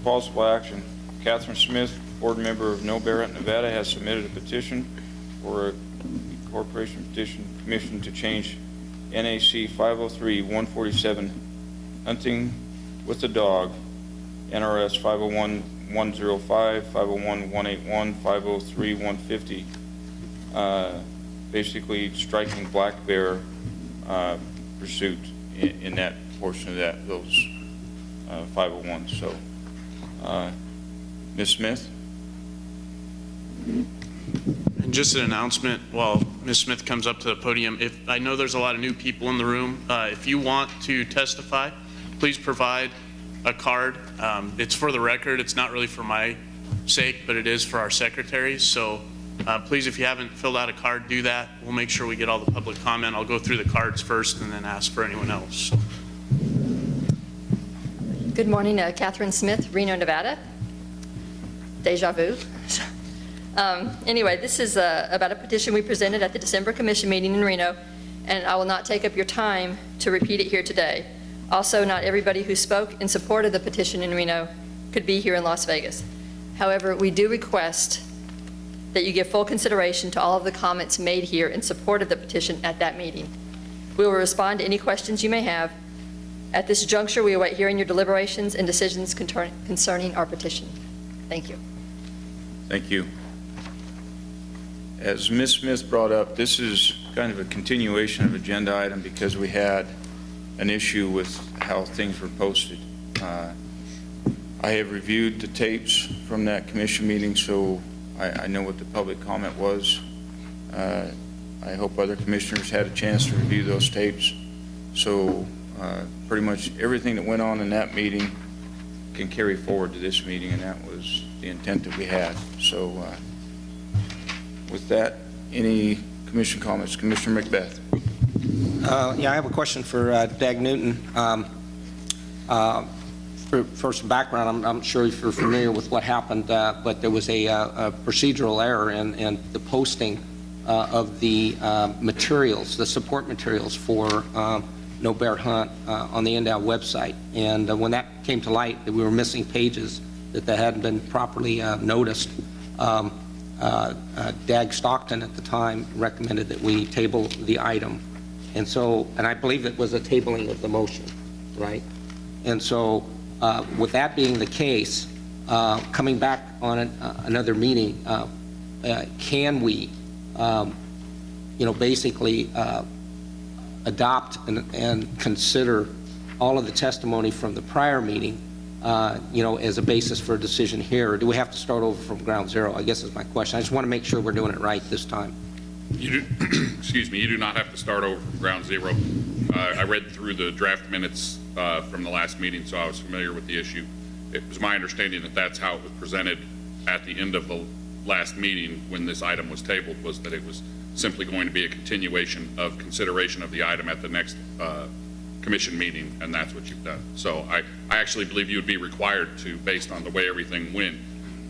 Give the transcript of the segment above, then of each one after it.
possible action. Catherine Smith, board member of No Bear Hunt, Nevada, has submitted a petition for a corporation petition commission to change NAC 503-147 hunting with the dog, NRS 501-105, 501-181, 503-150, basically striking black bear pursuit in that portion of those 501s. So, Ms. Smith? And just an announcement while Ms. Smith comes up to the podium. If I know there's a lot of new people in the room, if you want to testify, please provide a card. It's for the record. It's not really for my sake, but it is for our secretaries. So please, if you haven't filled out a card, do that. We'll make sure we get all the public comment. I'll go through the cards first and then ask for anyone else. Good morning, Catherine Smith, Reno, Nevada. Deja vu. Anyway, this is about a petition we presented at the December Commission meeting in Reno, and I will not take up your time to repeat it here today. Also, not everybody who spoke in support of the petition in Reno could be here in Las Vegas. However, we do request that you give full consideration to all of the comments made here in support of the petition at that meeting. We will respond to any questions you may have. At this juncture, we await hearing your deliberations and decisions concerning our petition. Thank you. Thank you. As Ms. Smith brought up, this is kind of a continuation of agenda item because we had an issue with how things were posted. I have reviewed the tapes from that commission meeting, so I know what the public comment was. I hope other commissioners had a chance to review those tapes. So pretty much everything that went on in that meeting can carry forward to this meeting, and that was the intent that we had. So with that, any commission comments? Commissioner Macbeth. Yeah, I have a question for Dag Newton. For some background, I'm sure if you're familiar with what happened, but there was a procedural error in the posting of the materials, the support materials for No Bear Hunt on the NDOW website. And when that came to light, that we were missing pages that hadn't been properly noticed, Dag Stockton at the time recommended that we table the item. And so, and I believe it was a tabling of the motion, right? And so, with that being the case, coming back on another meeting, can we, basically adopt and consider all of the testimony from the prior meeting, as a basis for a decision here, or do we have to start over from ground zero? I guess is my question. I just want to make sure we're doing it right this time. You do, excuse me, you do not have to start over from ground zero. I read through the draft minutes from the last meeting, so I was familiar with the issue. It was my understanding that that's how it was presented at the end of the last meeting when this item was tabled, was that it was simply going to be a continuation of consideration of the item at the next commission meeting, and that's what you've done. So I actually believe you would be required to, based on the way everything went,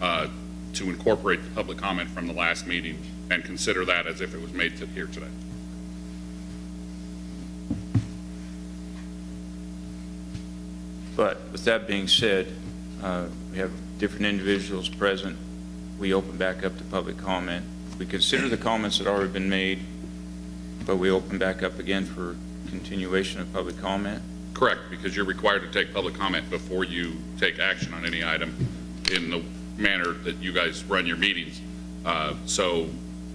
to incorporate the public comment from the last meeting and consider that as if it was made here today. But with that being said, we have different individuals present. We open back up to public comment. We consider the comments that already been made, but we open back up again for continuation of public comment. Correct, because you're required to take public comment before you take action on any item in the manner that you guys run your meetings. So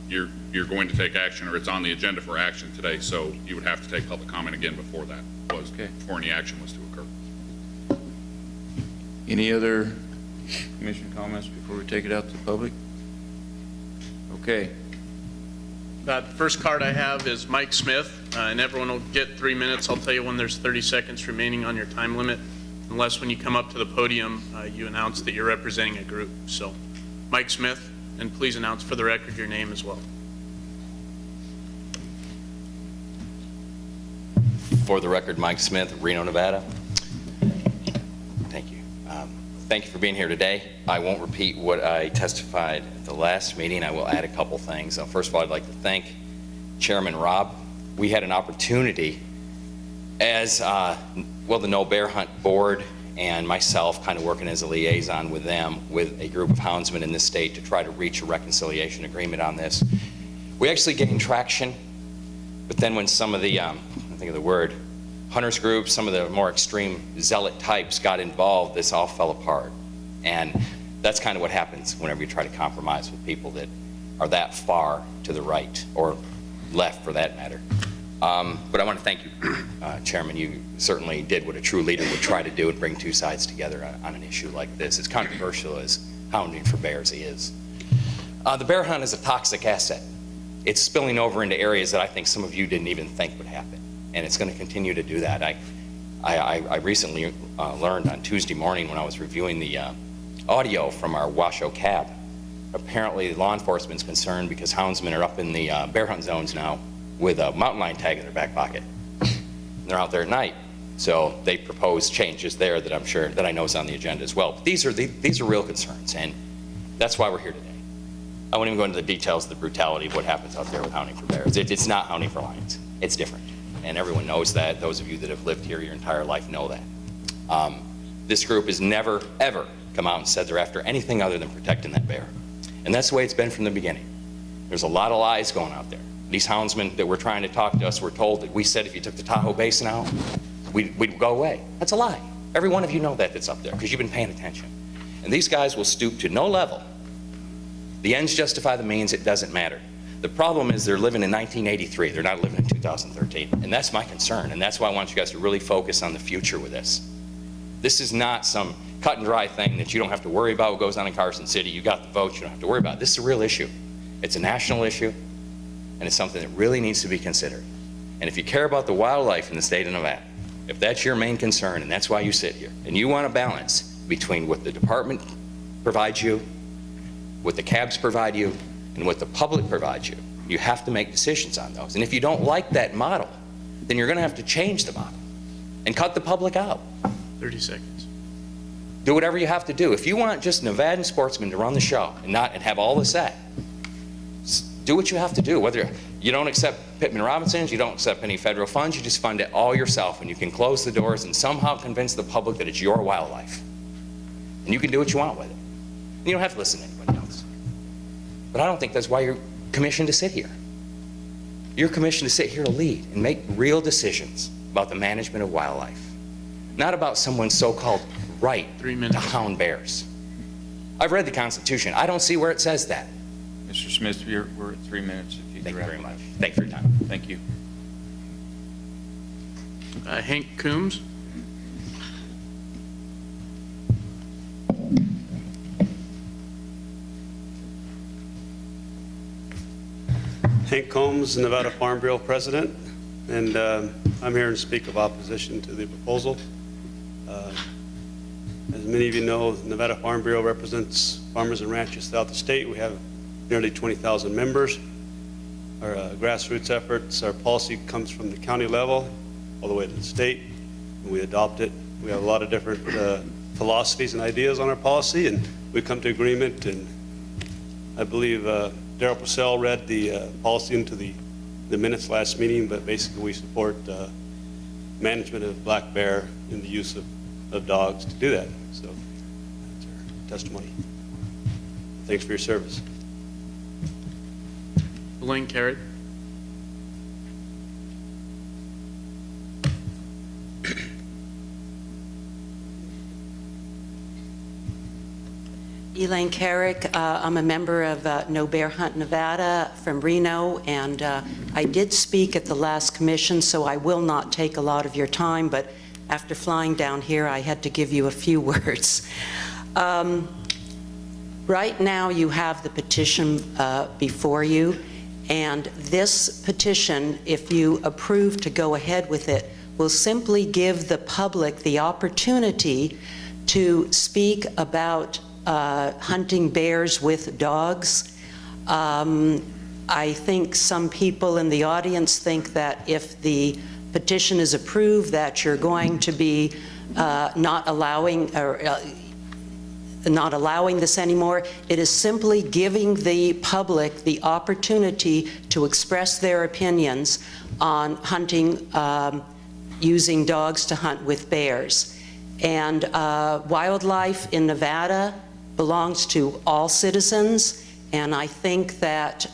you're going to take action, or it's on the agenda for action today, so you would have to take public comment again before that was, okay, before any action was to occur. Any other commission comments before we take it out to the public? Okay. The first card I have is Mike Smith, and everyone will get 3 minutes. I'll tell you when there's 30 seconds remaining on your time limit, unless when you come up to the podium, you announce that you're representing a group. So, Mike Smith, and please announce for the record your name as well. For the record, Mike Smith, Reno, Nevada. Thank you. Thank you for being here today. I won't repeat what I testified at the last meeting. I will add a couple things. First of all, I'd like to thank Chairman Rob. We had an opportunity as, the No Bear Hunt Board and myself kind of working as a liaison with them, with a group of houndsmen in this state to try to reach a reconciliation agreement on this. We actually gained traction, but then when some of the, I think of the word, hunters groups, some of the more extreme zealot types got involved, this all fell apart. And that's kind of what happens whenever you try to compromise with people that are that far to the right, or left for that matter. But I want to thank you, Chairman. You certainly did what a true leader would try to do and bring two sides together on an issue like this. As controversial as hounding for bears is. The bear hunt is a toxic asset. It's spilling over into areas that I think some of you didn't even think would happen, and it's going to continue to do that. I recently learned on Tuesday morning when I was reviewing the audio from our Washoe cab. Apparently law enforcement's concerned because houndsmen are up in the bear hunt zones now with a mountain lion tag in their back pocket. They're out there at night. So they proposed changes there that I'm sure, that I know is on the agenda as well. But these are real concerns, and that's why we're here today. I won't even go into the details of the brutality of what happens out there with hounding for bears. It's not hounding for lions. It's different. And everyone knows that. Those of you that have lived here your entire life know that. This group has never, ever come out and said they're after anything other than protecting that bear. And that's the way it's been from the beginning. There's a lot of lies going out there. These houndsmen that were trying to talk to us were told that we said if you took the Tahoe Basin out, we'd go away. That's a lie. Every one of you know that that's up there because you've been paying attention. And these guys will stoop to no level. The ends justify the means, it doesn't matter. The problem is they're living in 1983. They're not living in 2013. And that's my concern. And that's why I want you guys to really focus on the future with this. This is not some cut and dry thing that you don't have to worry about what goes on in Carson City. You got the votes, you don't have to worry about it. This is a real issue. It's a national issue, and it's something that really needs to be considered. And if you care about the wildlife in the state of Nevada, if that's your main concern, and that's why you sit here, and you want a balance between what the department provides you, what the cabs provide you, and what the public provides you, you have to make decisions on those. And if you don't like that model, then you're going to have to change the model and cut the public out. 30 seconds. Do whatever you have to do. If you want just Nevadan sportsmen to run the show and have all the say, do what you have to do. Whether you don't accept Pittman Robinsons, you don't accept any federal funds, you just fund it all yourself, and you can close the doors and somehow convince the public that it's your wildlife. And you can do what you want with it. You don't have to listen to anybody else. But I don't think that's why you're commissioned to sit here. You're commissioned to sit here to lead and make real decisions about the management of wildlife, not about someone's so-called right 3 minutes. to hound bears. I've read the Constitution. I don't see where it says that. Mr. Smith, we're at 3 minutes. If you Thank you wrap very up. much. Thank you for your time. Thank you. Hank Coombs. Hank Combs, Nevada Farm Bureau President, and I'm here to speak of opposition to the proposal. As many of you know, Nevada Farm Bureau represents farmers and ranchers throughout the state. We have nearly 20,000 members. Our grassroots efforts, our policy comes from the county level all the way to the state, and we adopt it. We have a lot of different philosophies and ideas on our policy, and we come to agreement, and I believe Darrell Purcell read the policy into the minutes last meeting, but basically we support management of black bear and the use of dogs to do that. So that's our testimony. Thanks for your service. Elaine Carrot. Elaine Carrick, I'm a member of No Bear Hunt Nevada from Reno, and I did speak at the last commission, so I will not take a lot of your time, but after flying down here, I had to give you a few words. Right now, you have the petition before you, and this petition, if you approve to go ahead with it, will simply give the public the opportunity to speak about hunting bears with dogs. I think some people in the audience think that if the petition is approved, that you're going to be not allowing this anymore. It is simply giving the public the opportunity to express their opinions on hunting, using dogs to hunt with bears. And wildlife in Nevada belongs to all citizens, and I think that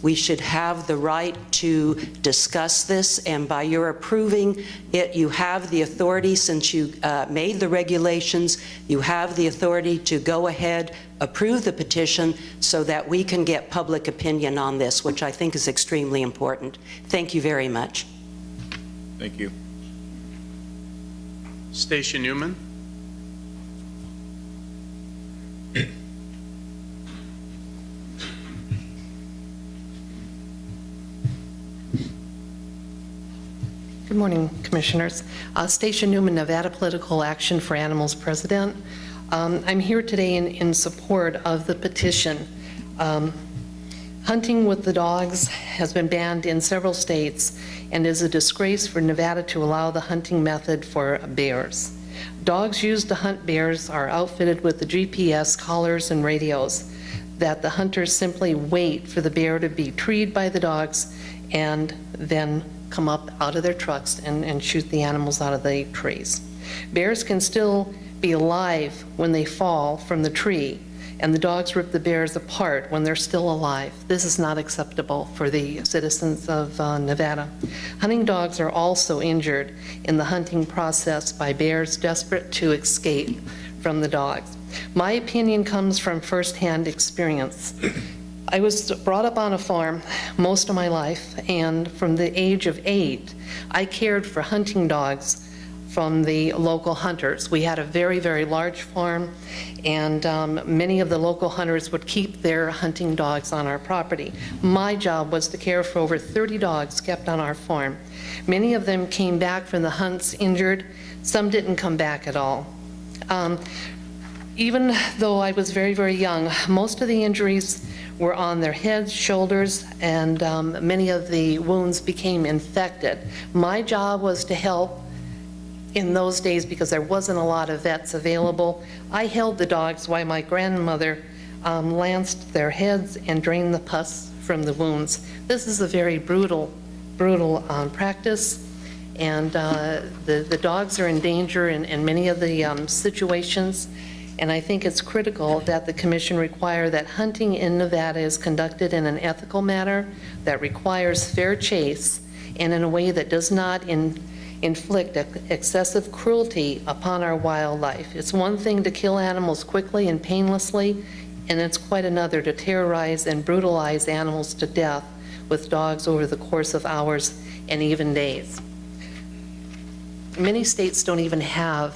we should have the right to discuss this, and by your approving it, you have the authority, since you made the regulations, you have the authority to go ahead, approve the petition, so that we can get public opinion on this, which I think is extremely important. Thank you very much. Thank you. Stacia Newman. Good morning, Commissioners. Stacia Newman, Nevada Political Action for Animals President. I'm here today in support of the petition. Hunting with the dogs has been banned in several states and is a disgrace for Nevada to allow the hunting method for bears. Dogs used to hunt bears are outfitted with the GPS collars and radios that the hunters simply wait for the bear to be treed by the dogs and then come up out of their trucks and shoot the animals out of the trees. Bears can still be alive when they fall from the tree, and the dogs rip the bears apart when they're still alive. This is not acceptable for the citizens of Nevada. Hunting dogs are also injured in the hunting process by bears desperate to escape from the dogs. My opinion comes from firsthand experience. I was brought up on a farm most of my life, and from the age of 8, I cared for hunting dogs from the local hunters. We had a very, very large farm, and many of the local hunters would keep their hunting dogs on our property. My job was to care for over 30 dogs kept on our farm. Many of them came back from the hunts injured. Some didn't come back at all. Even though I was very, very young, most of the injuries were on their heads, shoulders, and many of the wounds became infected. My job was to help in those days because there wasn't a lot of vets available. I held the dogs while my grandmother lanced their heads and drained the pus from the wounds. This is a very brutal practice, and the dogs are in danger in many of the situations. And I think it's critical that the Commission require that hunting in Nevada is conducted in an ethical manner that requires fair chase and in a way that does not inflict excessive cruelty upon our wildlife. It's one thing to kill animals quickly and painlessly, and it's quite another to terrorize and brutalize animals to death with dogs over the course of hours and even days. Many states don't even have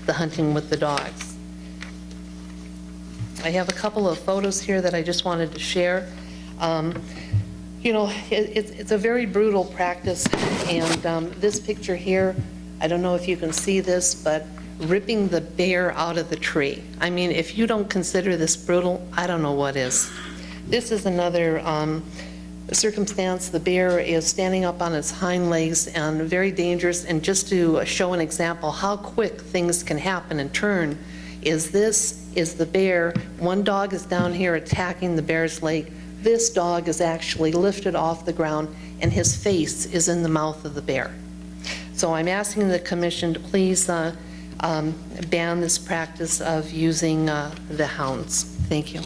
the hunting with the dogs. I have a couple of photos here that I just wanted to share. You know, it's a very brutal practice, and this picture here, I don't know if you can see this, but ripping the bear out of the tree. I mean, if you don't consider this brutal, I don't know what is. This is another circumstance. The bear is standing up on its hind legs and very dangerous, and just to show an example how quick things can happen and turn, is the bear. One dog is down here attacking the bear's leg. This dog is actually lifted off the ground, and his face is in the mouth of the bear. So I'm asking the Commission to please ban this practice of using the hounds. Thank you.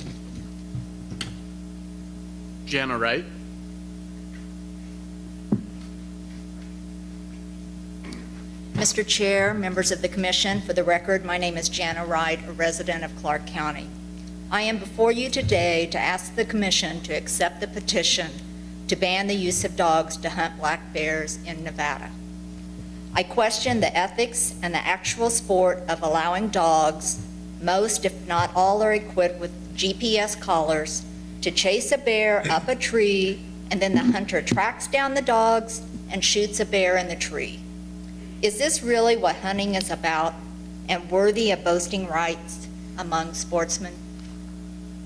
Jana Wright. Mr. Chair, members of the Commission, for the record, my name is Jana Wright, a resident of Clark County. I am before you today to ask the Commission to accept the petition to ban the use of dogs to hunt black bears in Nevada. I question the ethics and the actual sport of allowing dogs, most if not all are equipped with GPS collars, to chase a bear up a tree, and then the hunter tracks down the dogs and shoots a bear in the tree. Is this really what hunting is about and worthy of boasting rights among sportsmen?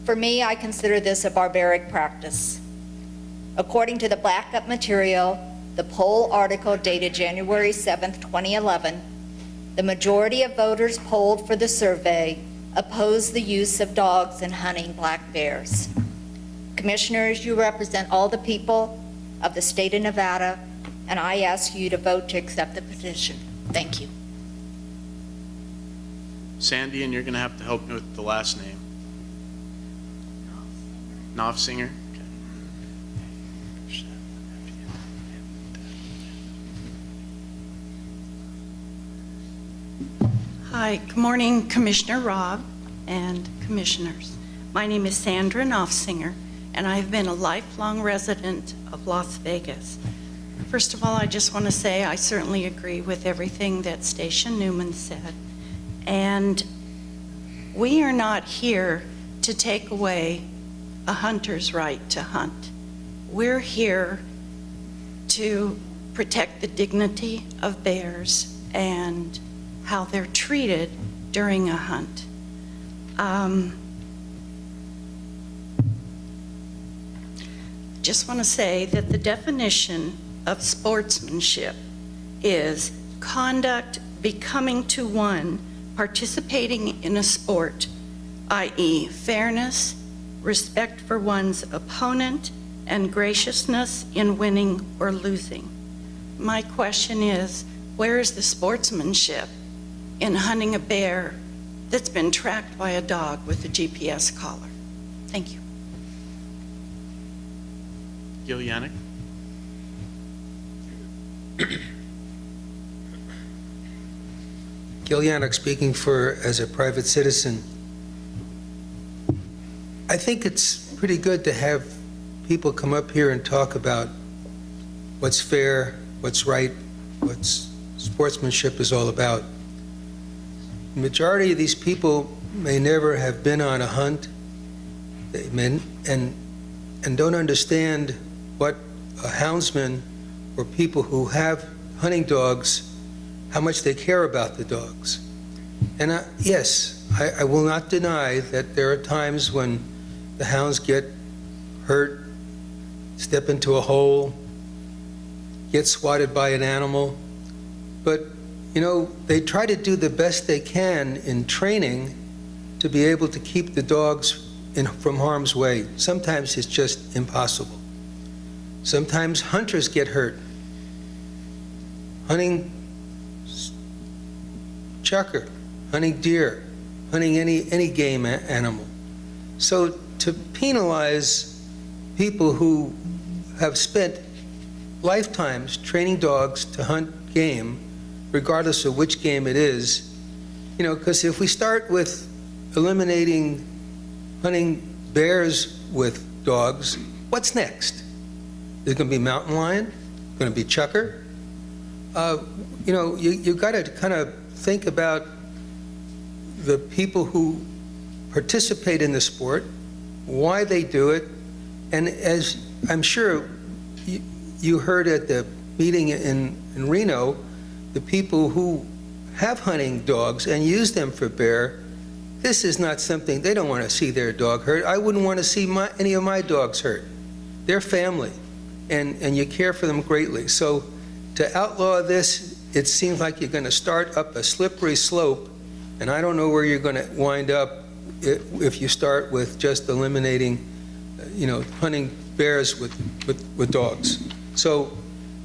For me, I consider this a barbaric practice. According to the backup material, the poll article dated January 7th, 2011, the majority of voters polled for the survey opposed the use of dogs in hunting black bears. Commissioners, you represent all the people of the state of Nevada, and I ask you to vote to accept the petition. Thank you. Sandy, and you're going to have to help me with the last name. Knopfsinger? Okay. Hi, good morning, Commissioner Robb and Commissioners. My name is Sandra Knopfsinger, and I've been a lifelong resident of Las Vegas. First of all, I just want to say I certainly agree with everything that Stacia Newman said. And we are not here to take away a hunter's right to hunt. We're here to protect the dignity of bears and how they're treated during a hunt. Just want to say that the definition of sportsmanship is conduct becoming to one participating in a sport, i.e. fairness, respect for one's opponent, and graciousness in winning or losing. My question is, where is the sportsmanship in hunting a bear that's been tracked by a dog with a GPS collar? Thank you. Gil Yannick? Gil Yannick speaking as a private citizen. I think it's pretty good to have people come up here and talk about what's fair, what's right, what sportsmanship is all about. The majority of these people may never have been on a hunt and don't understand what a houndsman or people who have hunting dogs, how much they care about the dogs. And yes, I will not deny that there are times when the hounds get hurt, step into a hole, get swatted by an animal. But, you know, they try to do the best they can in training to be able to keep the dogs from harm's way. Sometimes it's just impossible. Sometimes hunters get hurt. Hunting chukar, hunting deer, hunting any game animal. So to penalize people who have spent lifetimes training dogs to hunt game, regardless of which game it is, you know, because if we start with eliminating hunting bears with dogs, what's next? There's going to be mountain lion, going to be chukar. You know, you've got to kind of think about the people who participate in the sport, why they do it, and as I'm sure you heard at the meeting in Reno, the people who have hunting dogs and use them for bear, this is not something, they don't want to see their dog hurt. I wouldn't want to see any of my dogs hurt. They're family, and you care for them greatly. So to outlaw this, it seems like you're going to start up a slippery slope, and I don't know where you're going to wind up if you start with just eliminating, you know, hunting bears with dogs. So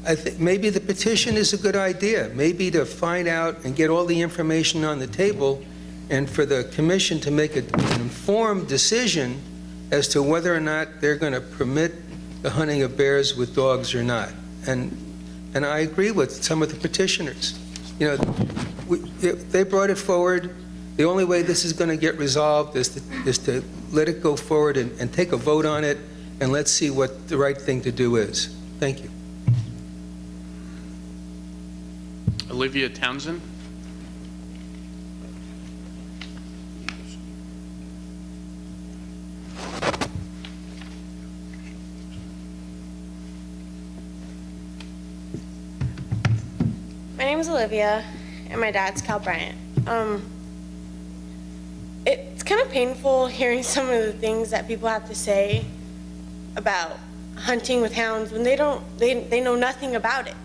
I think maybe the petition is a good idea, maybe to find out and get all the information on the table, and for the commission to make an informed decision as to whether or not they're going to permit the hunting of bears with dogs or not. And I agree with some of the petitioners. You know, they brought it forward. The only way this is going to get resolved is to let it go forward and take a vote on it, and let's see what the right thing to do is. Thank you. Olivia Townsend? My name is Olivia, and my dad's Cal Bryant. It's kind of painful hearing some of the things that people have to say about hunting with hounds when they know nothing about it.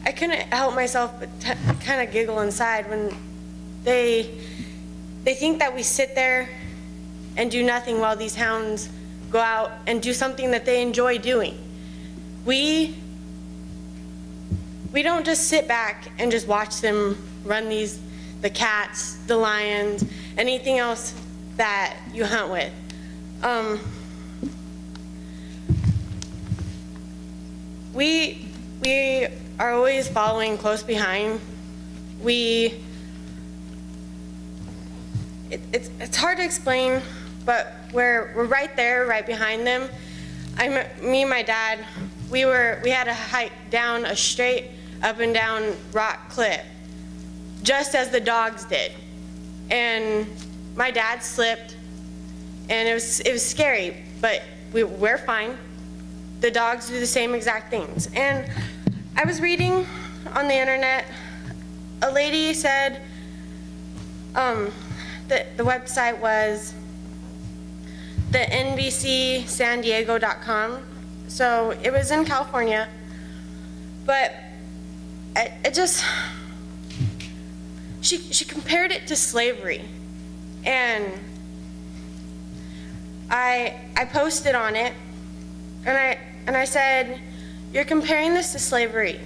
I couldn't help myself but kind of giggle inside when they think that we sit there and do nothing while these hounds go out and do something that they enjoy doing. We we don't just sit back and just watch them run the cats, the lions, anything else that you hunt with. We are always following close behind. It's hard to explain, but we're right there, right behind them. Me and my dad, we had to hike down a straight up and down rock cliff, just as the dogs did. And my dad slipped, and it was scary, but we're fine. The dogs do the same exact things. And I was reading on the internet, a lady said, that the website was the NBCSanDiego.com. So it was in California, but she compared it to slavery. And I posted on it, and I said, you're comparing this to slavery.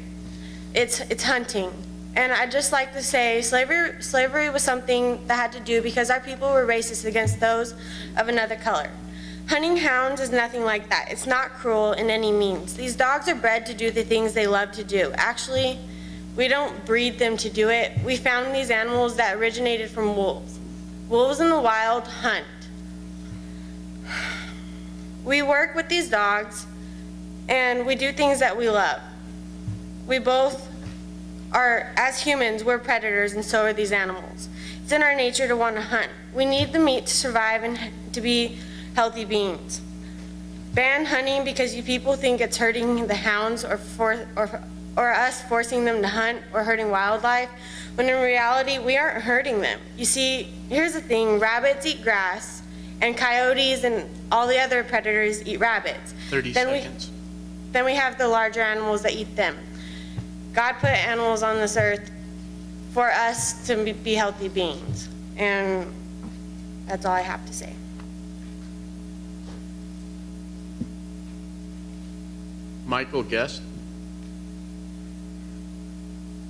It's hunting. And I'd just like to say slavery was something that had to do because our people were racist against those of another color. Hunting hounds is nothing like that. It's not cruel in any means. These dogs are bred to do the things they love to do. Actually, we don't breed them to do it. We found these animals that originated from wolves. Wolves in the wild hunt. We work with these dogs, and we do things that we love. We both are, as humans, we're predators, and so are these animals. It's in our nature to want to hunt. We need the meat to survive and to be healthy beings. Ban hunting because you people think it's hurting the hounds or us forcing them to hunt or hurting wildlife, when in reality, we aren't hurting them. You see, here's the thing, rabbits eat grass, and coyotes and all the other predators eat rabbits. 30 seconds. Then we have the larger animals that eat them. God put animals on this earth for us to be healthy beings, and that's all I have to say. Michael Guest?